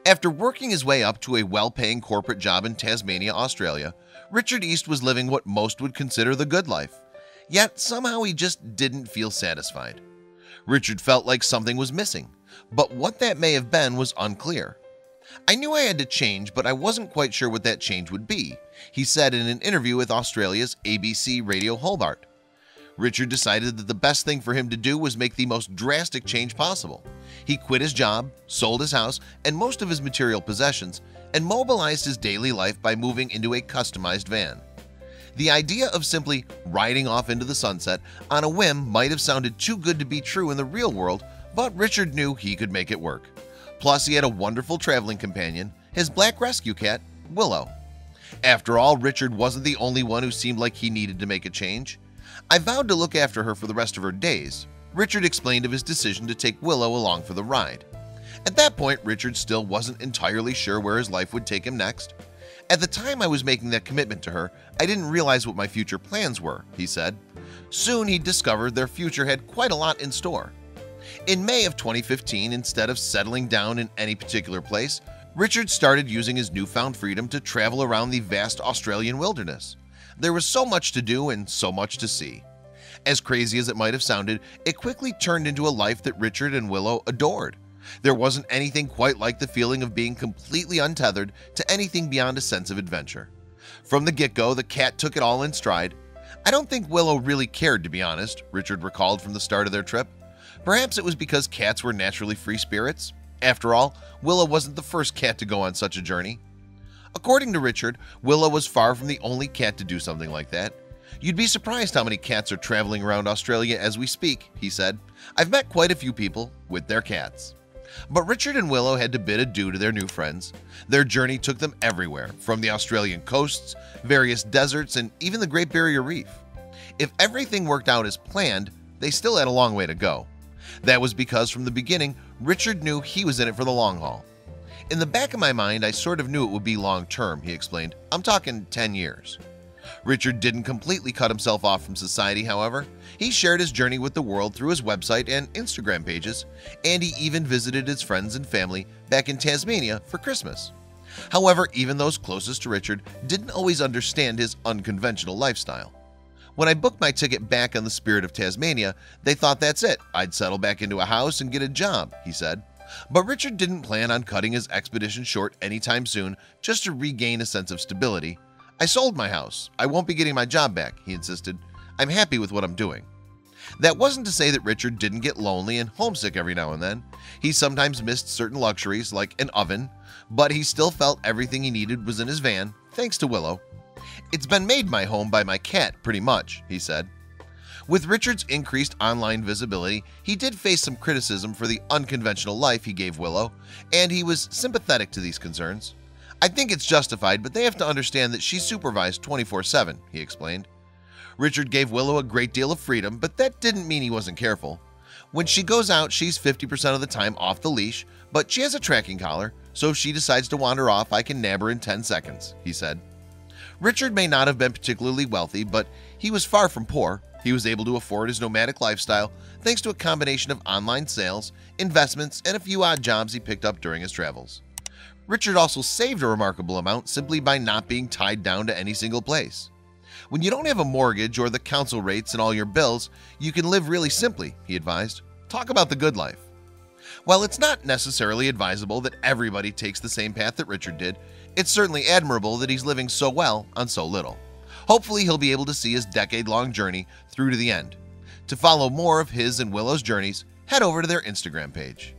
After working his way up to a well-paying corporate job in Tasmania, Australia, Richard East was living what most would consider the good life. Yet somehow he just didn't feel satisfied. Richard felt like something was missing, but what that may have been was unclear. "I knew I had to change, but I wasn't quite sure what that change would be," he said in an interview with Australia's ABC Radio Hobart. Richard decided that the best thing for him to do was make the most drastic change possible. He quit his job, sold his house and most of his material possessions, and mobilized his daily life by moving into a customized van. The idea of simply riding off into the sunset on a whim might have sounded too good to be true in the real world, but Richard knew he could make it work. Plus, he had a wonderful traveling companion, his black rescue cat, Willow. After all, Richard wasn't the only one who seemed like he needed to make a change. "I vowed to look after her for the rest of her days," Richard explained of his decision to take Willow along for the ride. At that point, Richard still wasn't entirely sure where his life would take him next. "At the time I was making that commitment to her, I didn't realize what my future plans were," he said. Soon he discovered their future had quite a lot in store. In May of 2015, instead of settling down in any particular place, Richard started using his newfound freedom to travel around the vast Australian wilderness. There was so much to do and so much to see. As crazy as it might have sounded, it quickly turned into a life that Richard and Willow adored. There wasn't anything quite like the feeling of being completely untethered to anything beyond a sense of adventure. From the get-go, the cat took it all in stride. "I don't think Willow really cared, to be honest," Richard recalled from the start of their trip. Perhaps it was because cats were naturally free spirits. After all, Willow wasn't the first cat to go on such a journey. According to Richard, Willow was far from the only cat to do something like that. "You'd be surprised how many cats are traveling around Australia as we speak," he said. "I've met quite a few people with their cats." But Richard and Willow had to bid adieu to their new friends. Their journey took them everywhere, from the Australian coasts, various deserts, and even the Great Barrier Reef. If everything worked out as planned, they still had a long way to go. That was because from the beginning, Richard knew he was in it for the long haul. "In the back of my mind, I sort of knew it would be long-term," he explained. "I'm talking 10 years. Richard didn't completely cut himself off from society, however. He shared his journey with the world through his website and Instagram pages, and he even visited his friends and family back in Tasmania for Christmas. However, even those closest to Richard didn't always understand his unconventional lifestyle. "When I booked my ticket back on the Spirit of Tasmania, they thought that's it. I'd settle back into a house and get a job," he said. But Richard didn't plan on cutting his expedition short anytime soon just to regain a sense of stability. "I sold my house. I won't be getting my job back," he insisted. "I'm happy with what I'm doing." That wasn't to say that Richard didn't get lonely and homesick every now and then. He sometimes missed certain luxuries like an oven, but he still felt everything he needed was in his van, thanks to Willow. "It's been made my home by my cat, pretty much," he said. With Richard's increased online visibility, he did face some criticism for the unconventional life he gave Willow, and he was sympathetic to these concerns. "I think it's justified, but they have to understand that she's supervised 24/7, he explained. Richard gave Willow a great deal of freedom, but that didn't mean he wasn't careful. "When she goes out, she's 50% of the time off the leash, but she has a tracking collar, so if she decides to wander off, I can nab her in 10 seconds, he said. Richard may not have been particularly wealthy, but he was far from poor. He was able to afford his nomadic lifestyle thanks to a combination of online sales, investments, and a few odd jobs he picked up during his travels. Richard also saved a remarkable amount simply by not being tied down to any single place. When you don't have a mortgage or the council rates and all your bills, you can live really simply, he advised. Talk about the good life. While it's not necessarily advisable that everybody takes the same path that Richard did, it's certainly admirable that he's living so well on so little. Hopefully he'll be able to see his decade-long journey through to the end. To follow more of his and Willow's journeys, head over to their Instagram page.